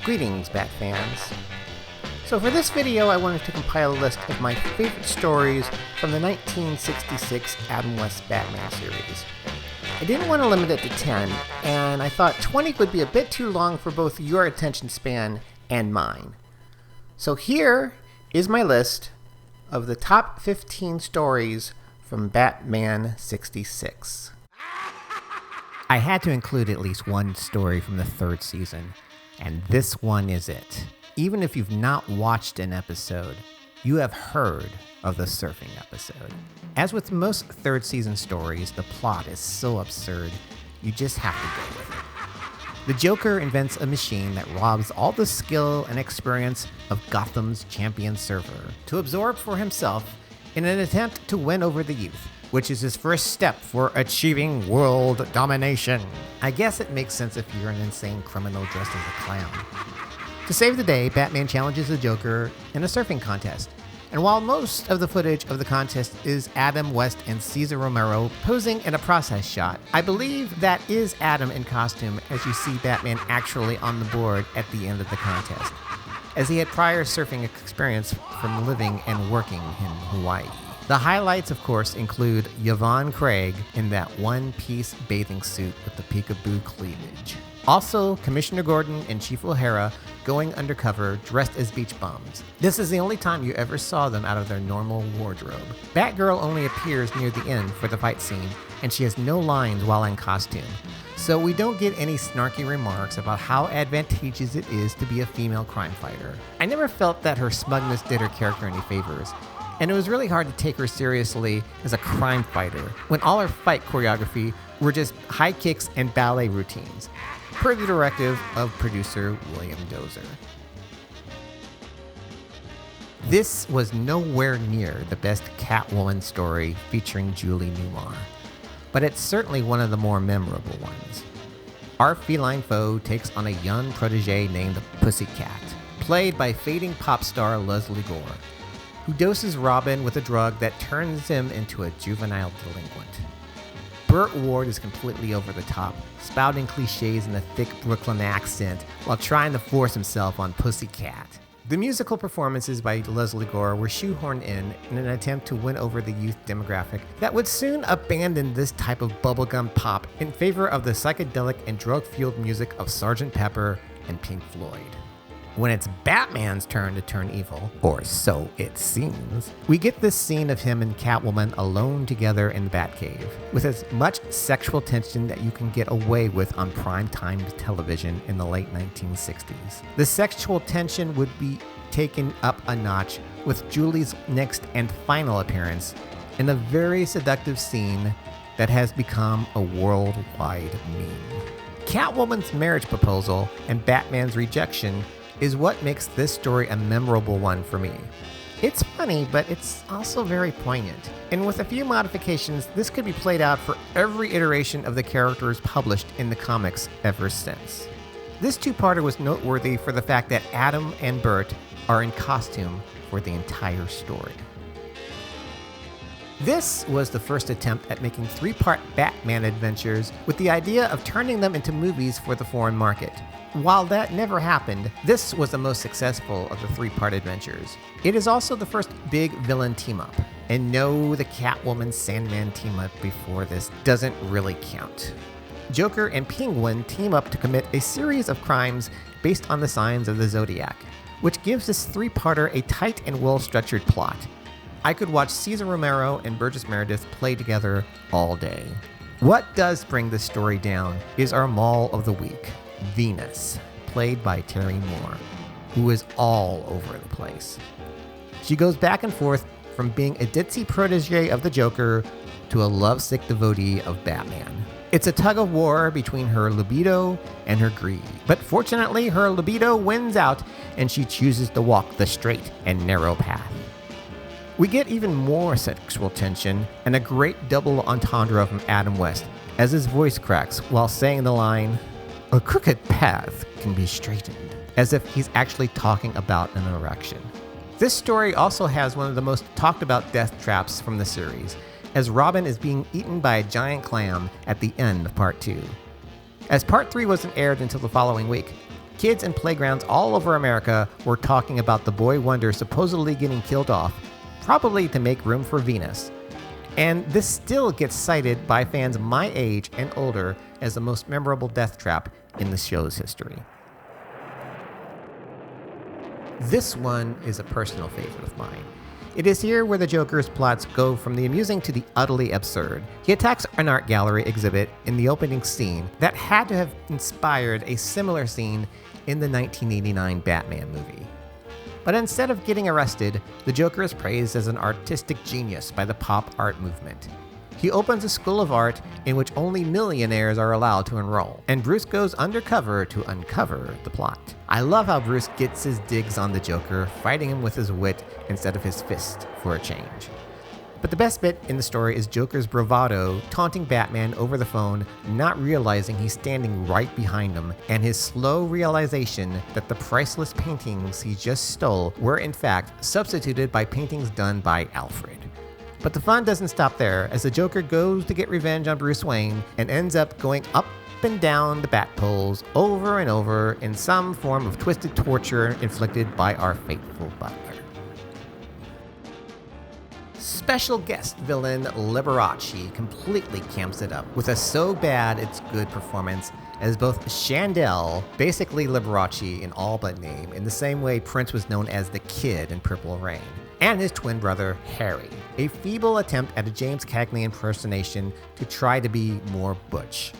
Greetings, Bat fans. So for this video, I wanted to compile a list of my favorite stories from the 1966 Adam West Batman series. I didn't want to limit it to 10, and I thought 20 would be a bit too long for both your attention span and mine. So here is my list of the top 15 stories from Batman 66. I had to include at least one story from the third season, and this one is it. Even if you've not watched an episode, you have heard of the surfing episode. As with most third season stories, the plot is so absurd, you just have to go with it. The Joker invents a machine that robs all the skill and experience of Gotham's champion surfer to absorb for himself in an attempt to win over the youth, which is his first step for achieving world domination. I guess it makes sense if you're an insane criminal dressed as a clown. To save the day, Batman challenges the Joker in a surfing contest. And while most of the footage of the contest is Adam West and Cesar Romero posing in a process shot, I believe that is Adam in costume as you see Batman actually on the board at the end of the contest, as he had prior surfing experience from living and working in Hawaii. The highlights, of course, include Yvonne Craig in that one-piece bathing suit with the peekaboo cleavage. Also, Commissioner Gordon and Chief O'Hara going undercover dressed as beach bums. This is the only time you ever saw them out of their normal wardrobe. Batgirl only appears near the end for the fight scene, and she has no lines while in costume. So we don't get any snarky remarks about how advantageous it is to be a female crime fighter. I never felt that her smugness did her character any favors, and it was really hard to take her seriously as a crime fighter when all her fight choreography were just high kicks and ballet routines, per the directive of producer William Dozer. This was nowhere near the best Catwoman story featuring Julie Newmar, but it's certainly one of the more memorable ones. Our feline foe takes on a young protege named Pussycat, played by fading pop star Leslie Gore, who doses Robin with a drug that turns him into a juvenile delinquent. Burt Ward is completely over the top, spouting cliches in a thick Brooklyn accent while trying to force himself on Pussycat. The musical performances by Leslie Gore were shoehorned in an attempt to win over the youth demographic that would soon abandon this type of bubblegum pop in favor of the psychedelic and drug-fueled music of Sgt. Pepper and Pink Floyd. When it's Batman's turn to turn evil, or so it seems, we get this scene of him and Catwoman alone together in the Batcave, with as much sexual tension that you can get away with on primetime television in the late 1960s. The sexual tension would be taken up a notch with Julie's next and final appearance in a very seductive scene that has become a worldwide meme. Catwoman's marriage proposal and Batman's rejection is what makes this story a memorable one for me. It's funny, but it's also very poignant. And with a few modifications, this could be played out for every iteration of the characters published in the comics ever since. This two-parter was noteworthy for the fact that Adam and Burt are in costume for the entire story. This was the first attempt at making three-part Batman adventures with the idea of turning them into movies for the foreign market. While that never happened, this was the most successful of the three-part adventures. It is also the first big villain team-up. And no, the Catwoman-Sandman team-up before this doesn't really count. Joker and Penguin team up to commit a series of crimes based on the signs of the Zodiac, which gives this three-parter a tight and well-structured plot. I could watch Cesar Romero and Burgess Meredith play together all day. What does bring this story down is our Mall of the Week, Venus, played by Terry Moore, who is all over the place. She goes back and forth from being a ditzy protege of the Joker to a lovesick devotee of Batman. It's a tug of war between her libido and her greed, but fortunately her libido wins out and she chooses to walk the straight and narrow path. We get even more sexual tension and a great double entendre from Adam West as his voice cracks while saying the line, "A crooked path can be straightened," as if he's actually talking about an erection. This story also has one of the most talked about death traps from the series, as Robin is being eaten by a giant clam at the end of part 2. As part 3 wasn't aired until the following week, kids in playgrounds all over America were talking about the boy wonder supposedly getting killed off, probably to make room for Venus. And this still gets cited by fans my age and older as the most memorable death trap in the show's history. This one is a personal favorite of mine. It is here where the Joker's plots go from the amusing to the utterly absurd. He attacks an art gallery exhibit in the opening scene that had to have inspired a similar scene in the 1989 Batman movie. But instead of getting arrested, the Joker is praised as an artistic genius by the pop art movement. He opens a school of art in which only millionaires are allowed to enroll, and Bruce goes undercover to uncover the plot. I love how Bruce gets his digs on the Joker, fighting him with his wit instead of his fist for a change. But the best bit in the story is Joker's bravado, taunting Batman over the phone, not realizing he's standing right behind him, and his slow realization that the priceless paintings he just stole were in fact substituted by paintings done by Alfred. But the fun doesn't stop there, as the Joker goes to get revenge on Bruce Wayne and ends up going up and down the bat poles over and over in some form of twisted torture inflicted by our fateful butler. Special guest villain Liberace completely camps it up with a so bad it's good performance as both Chandel, basically Liberace in all but name, in the same way Prince was known as the Kid in Purple Rain, and his twin brother Harry, a feeble attempt at a James Cagney impersonation to try to be more butch.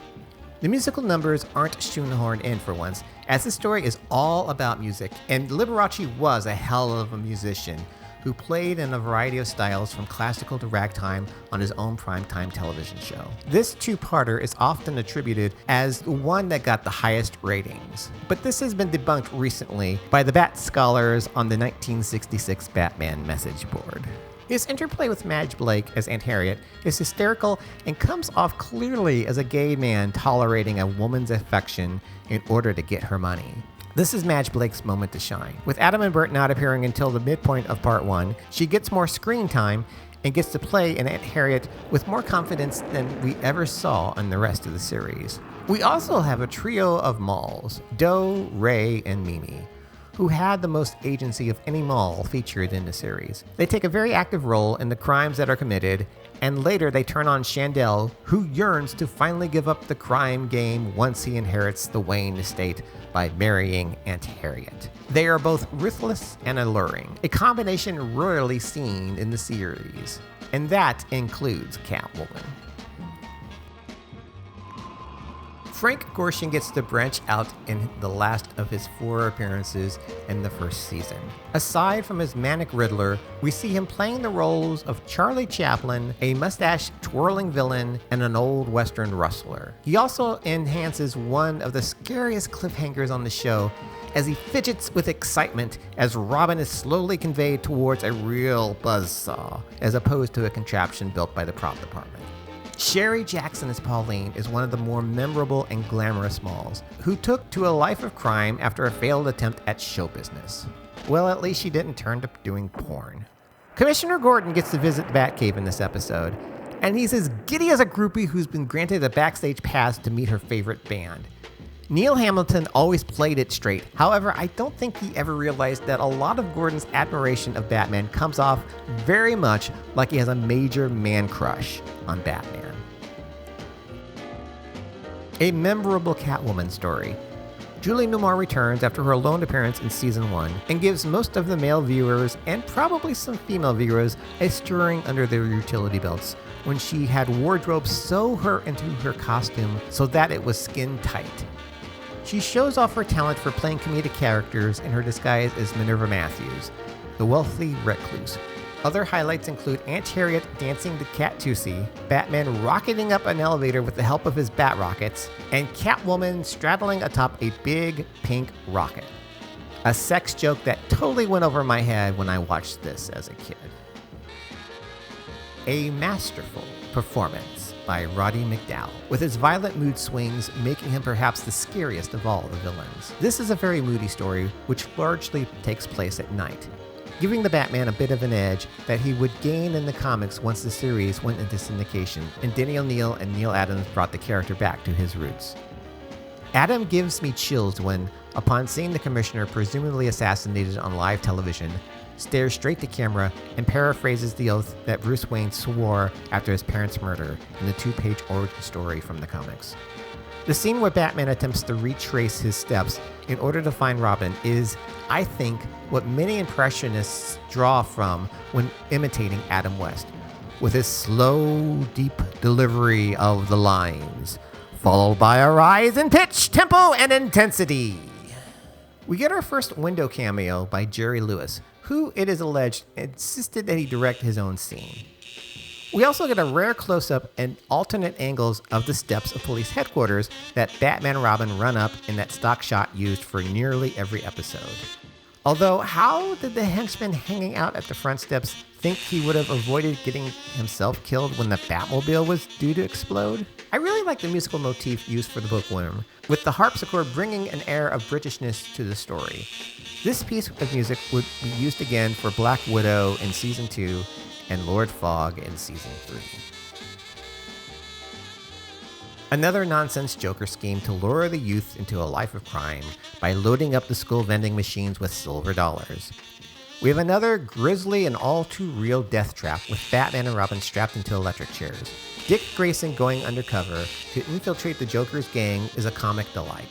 The musical numbers aren't shoehorned in for once, as the story is all about music, and Liberace was a hell of a musician who played in a variety of styles from classical to ragtime on his own primetime television show. This two-parter is often attributed as the one that got the highest ratings, but this has been debunked recently by the Bat Scholars on the 1966 Batman message board. His interplay with Madge Blake as Aunt Harriet is hysterical and comes off clearly as a gay man tolerating a woman's affection in order to get her money. This is Madge Blake's moment to shine. With Adam and Bert not appearing until the midpoint of part 1, she gets more screen time and gets to play an Aunt Harriet with more confidence than we ever saw in the rest of the series. We also have a trio of Malls, Doe, Ray, and Mimi, who had the most agency of any Mall featured in the series. They take a very active role in the crimes that are committed, and later they turn on Chandel, who yearns to finally give up the crime game once he inherits the Wayne estate by marrying Aunt Harriet. They are both ruthless and alluring, a combination rarely seen in the series, and that includes Catwoman. Frank Gorshin gets to branch out in the last of his 4 appearances in the first season. Aside from his manic Riddler, we see him playing the roles of Charlie Chaplin, a mustache-twirling villain, and an old Western rustler. He also enhances one of the scariest cliffhangers on the show as he fidgets with excitement as Robin is slowly conveyed towards a real buzzsaw, as opposed to a contraption built by the prop department. Sherry Jackson as Pauline is one of the more memorable and glamorous Malls, who took to a life of crime after a failed attempt at show business. Well, at least she didn't turn to doing porn. Commissioner Gordon gets to visit the Batcave in this episode, and he's as giddy as a groupie who's been granted a backstage pass to meet her favorite band. Neil Hamilton always played it straight. However, I don't think he ever realized that a lot of Gordon's admiration of Batman comes off very much like he has a major man crush on Batman. A memorable Catwoman story. Julie Newmar returns after her lone appearance in Season 1 and gives most of the male viewers, and probably some female viewers, a stirring under their utility belts when she had wardrobe sew her into her costume so that it was skin tight. She shows off her talent for playing comedic characters in her disguise as Minerva Matthews, the wealthy recluse. Other highlights include Aunt Harriet dancing to Cat Tootsie, Batman rocketing up an elevator with the help of his bat rockets, and Catwoman straddling atop a big pink rocket. A sex joke that totally went over my head when I watched this as a kid. A masterful performance by Roddy McDowall, with his violent mood swings making him perhaps the scariest of all the villains. This is a very moody story, which largely takes place at night, giving the Batman a bit of an edge that he would gain in the comics once the series went into syndication and Denny O'Neil and Neil Adams brought the character back to his roots. Adam gives me chills when, upon seeing the commissioner presumably assassinated on live television, stares straight to camera and paraphrases the oath that Bruce Wayne swore after his parents' murder in the 2-page origin story from the comics. The scene where Batman attempts to retrace his steps in order to find Robin is, I think, what many impressionists draw from when imitating Adam West, with his slow, deep delivery of the lines, followed by a rise in pitch, tempo, and intensity. We get our first window cameo by Jerry Lewis, who, it is alleged, insisted that he direct his own scene. We also get a rare close-up and alternate angles of the steps of police headquarters that Batman and Robin run up in that stock shot used for nearly every episode. Although, how did the henchman hanging out at the front steps think he would have avoided getting himself killed when the Batmobile was due to explode? I really like the musical motif used for the bookworm, with the harpsichord bringing an air of Britishness to the story. This piece of music would be used again for Black Widow in Season 2 and Lord Fogg in Season 3. Another nonsense Joker scheme to lure the youth into a life of crime by loading up the school vending machines with silver dollars. We have another grisly and all too real death trap with Batman and Robin strapped into electric chairs. Dick Grayson going undercover to infiltrate the Joker's gang is a comic delight.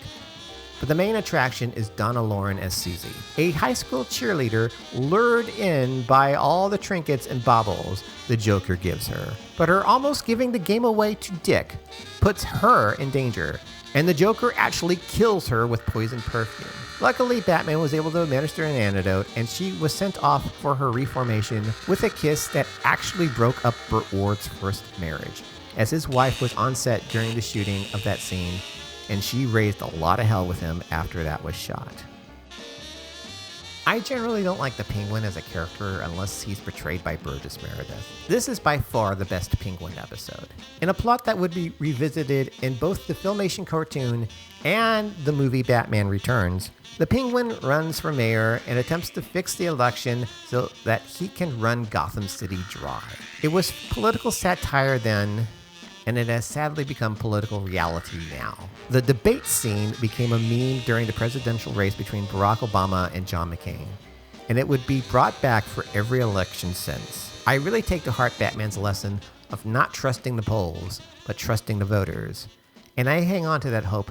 But the main attraction is Donna Lauren as Susie, a high school cheerleader lured in by all the trinkets and baubles the Joker gives her. But her almost giving the game away to Dick puts her in danger, and the Joker actually kills her with poison perfume. Luckily, Batman was able to administer an antidote, and she was sent off for her reformation with a kiss that actually broke up Burt Ward's first marriage, as his wife was on set during the shooting of that scene, and she raised a lot of hell with him after that was shot. I generally don't like the Penguin as a character unless he's portrayed by Burgess Meredith. This is by far the best Penguin episode. In a plot that would be revisited in both the Filmation cartoon and the movie Batman Returns, the Penguin runs for mayor and attempts to fix the election so that he can run Gotham City dry. It was political satire then, and it has sadly become political reality now. The debate scene became a meme during the presidential race between Barack Obama and John McCain, and it would be brought back for every election since. I really take to heart Batman's lesson of not trusting the polls, but trusting the voters, and I hang on to that hope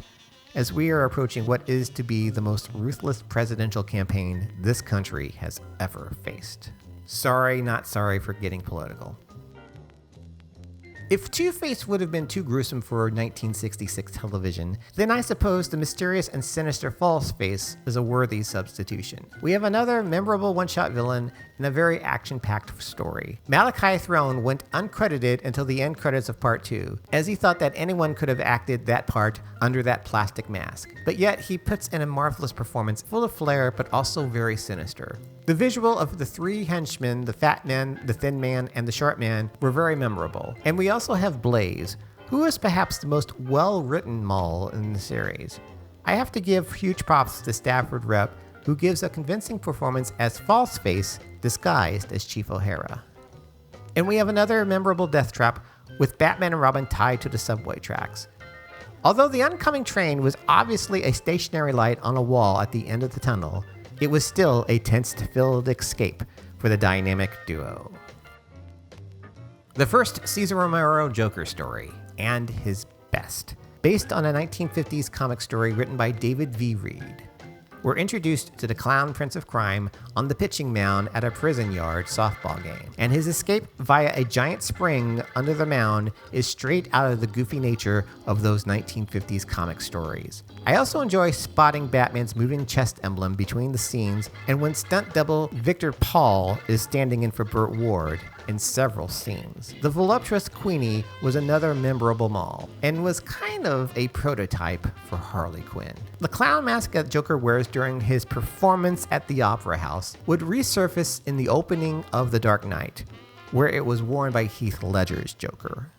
as we are approaching what is to be the most ruthless presidential campaign this country has ever faced. Sorry, not sorry for getting political. If Two-Face would have been too gruesome for 1966 television, then I suppose the mysterious and sinister False-Face is a worthy substitution. We have another memorable one-shot villain and a very action-packed story. Malachi Throne went uncredited until the end credits of Part 2, as he thought that anyone could have acted that part under that plastic mask. But yet, he puts in a marvelous performance, full of flair, but also very sinister. The visual of the three henchmen, the Fat Man, the Thin Man, and the Short Man, were very memorable. And we also have Blaze, who is perhaps the most well-written Mall in the series. I have to give huge props to Stafford Rep, who gives a convincing performance as False-Face disguised as Chief O'Hara. And we have another memorable death trap with Batman and Robin tied to the subway tracks. Although the oncoming train was obviously a stationary light on a wall at the end of the tunnel, it was still a tense-filled escape for the dynamic duo. The first Cesar Romero Joker story, and his best, based on a 1950s comic story written by David V. Reed. We're introduced to the clown Prince of Crime on the pitching mound at a prison yard softball game, and his escape via a giant spring under the mound is straight out of the goofy nature of those 1950s comic stories. I also enjoy spotting Batman's moving chest emblem between the scenes, and when stunt double Victor Paul is standing in for Burt Ward in several scenes. The voluptuous Queenie was another memorable Mall, and was kind of a prototype for Harley Quinn. The clown mask that Joker wears during his performance at the Opera House would resurface in the opening of The Dark Knight, where it was worn by Heath Ledger's Joker.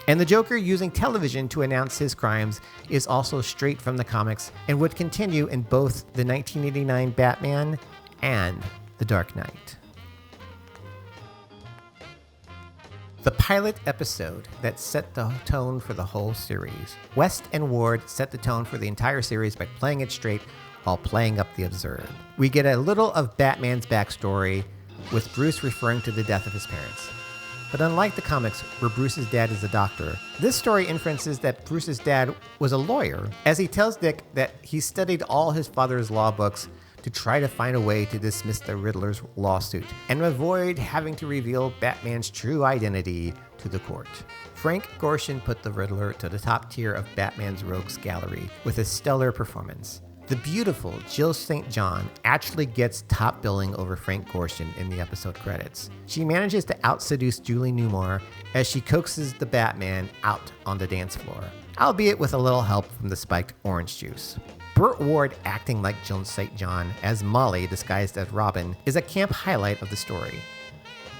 And the Joker using television to announce his crimes is also straight from the comics and would continue in both the 1989 Batman and The Dark Knight. the pilot episode that set the tone for the whole series. West and Ward set the tone for the entire series by playing it straight while playing up the absurd. We get a little of Batman's backstory, with Bruce referring to the death of his parents. But unlike the comics, where Bruce's dad is a doctor, this story inferences that Bruce's dad was a lawyer, as he tells Dick that he studied all his father's law books to try to find a way to dismiss the Riddler's lawsuit and avoid having to reveal Batman's true identity to the court. Frank Gorshin put the Riddler to the top tier of Batman's rogues gallery with a stellar performance. The beautiful Jill St. John actually gets top billing over Frank Gorshin in the episode credits. She manages to out-seduce Julie Newmar as she coaxes the Batman out on the dance floor, albeit with a little help from the spiked orange juice. Burt Ward acting like Jill St. John as Molly disguised as Robin is a camp highlight of the story.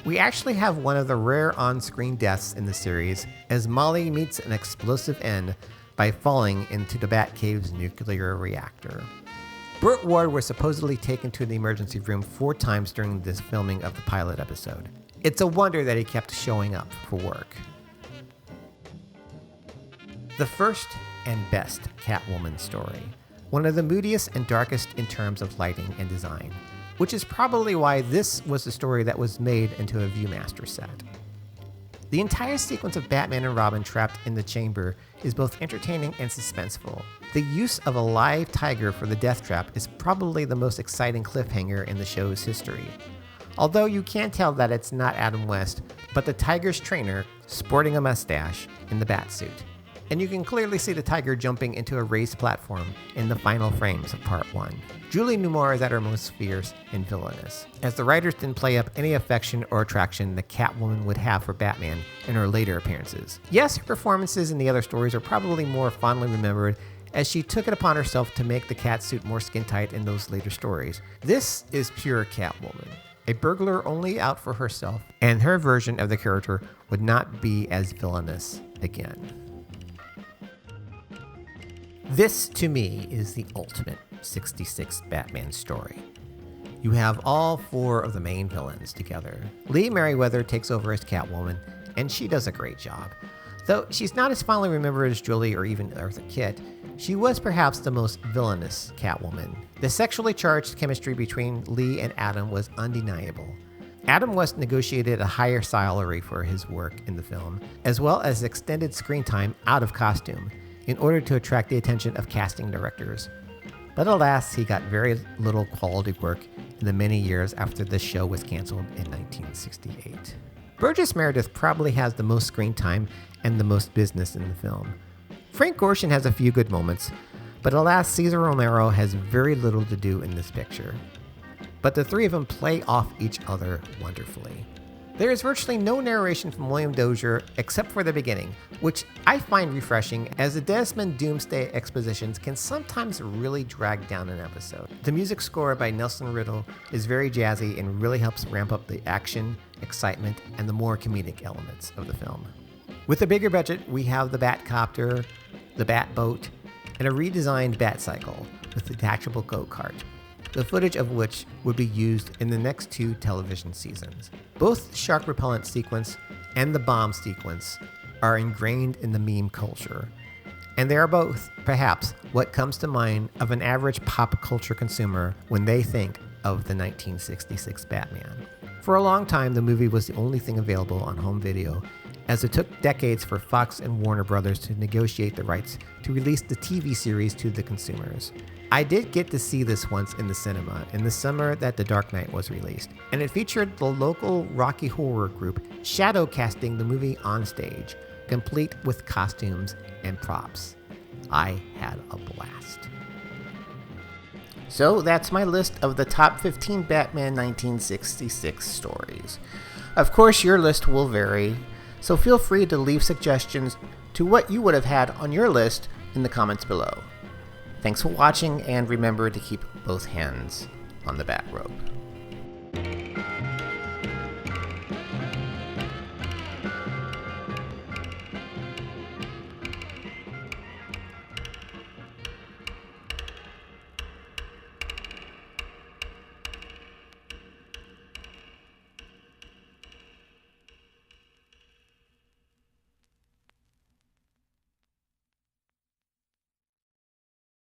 We actually have one of the rare on-screen deaths in the series as Molly meets an explosive end by falling into the Batcave's nuclear reactor. Burt Ward was supposedly taken to the emergency room 4 times during this filming of the pilot episode. It's a wonder that he kept showing up for work. The first and best Catwoman story. One of the moodiest and darkest in terms of lighting and design, which is probably why this was the story that was made into a Viewmaster set. The entire sequence of Batman and Robin trapped in the chamber is both entertaining and suspenseful. The use of a live tiger for the death trap is probably the most exciting cliffhanger in the show's history. Although you can tell that it's not Adam West, but the tiger's trainer sporting a mustache in the Batsuit. And you can clearly see the tiger jumping into a raised platform in the final frames of part 1. Julie Newmar is at her most fierce in Villainous, as the writers didn't play up any affection or attraction the Catwoman would have for Batman in her later appearances. Yes, her performances in the other stories are probably more fondly remembered, as she took it upon herself to make the catsuit more skin-tight in those later stories. This is pure Catwoman, a burglar only out for herself, and her version of the character would not be as villainous again. This, to me, is the ultimate 66 Batman story. You have all 4 of the main villains together. Lee Merriweather takes over as Catwoman, and she does a great job. Though she's not as fondly remembered as Julie or even Eartha Kitt, she was perhaps the most villainous Catwoman. The sexually charged chemistry between Lee and Adam was undeniable. Adam West negotiated a higher salary for his work in the film, as well as extended screen time out of costume, in order to attract the attention of casting directors. But alas, he got very little quality work in the many years after the show was canceled in 1968. Burgess Meredith probably has the most screen time and the most business in the film. Frank Gorshin has a few good moments, but alas, Cesar Romero has very little to do in this picture. But the 3 of them play off each other wonderfully. There is virtually no narration from William Dozier except for the beginning, which I find refreshing, as the Desmond Doomsday expositions can sometimes really drag down an episode. The music score by Nelson Riddle is very jazzy and really helps ramp up the action, excitement, and the more comedic elements of the film. With a bigger budget, we have the Batcopter, the Batboat, and a redesigned Batcycle with a detachable go-kart, the footage of which would be used in the next 2 television seasons. Both the shark repellent sequence and the bomb sequence are ingrained in the meme culture, and they are both, perhaps, what comes to mind of an average pop culture consumer when they think of the 1966 Batman. For a long time, the movie was the only thing available on home video, as it took decades for Fox and Warner Brothers to negotiate the rights to release the TV series to the consumers. I did get to see this once in the cinema in the summer that The Dark Knight was released, and it featured the local Rocky Horror group shadow casting the movie on stage, complete with costumes and props. I had a blast. So that's my list of the top 15 Batman 1966 stories. Of course, your list will vary, so feel free to leave suggestions to what you would have had on your list in the comments below. Thanks for watching, and remember to keep both hands on the bat rope.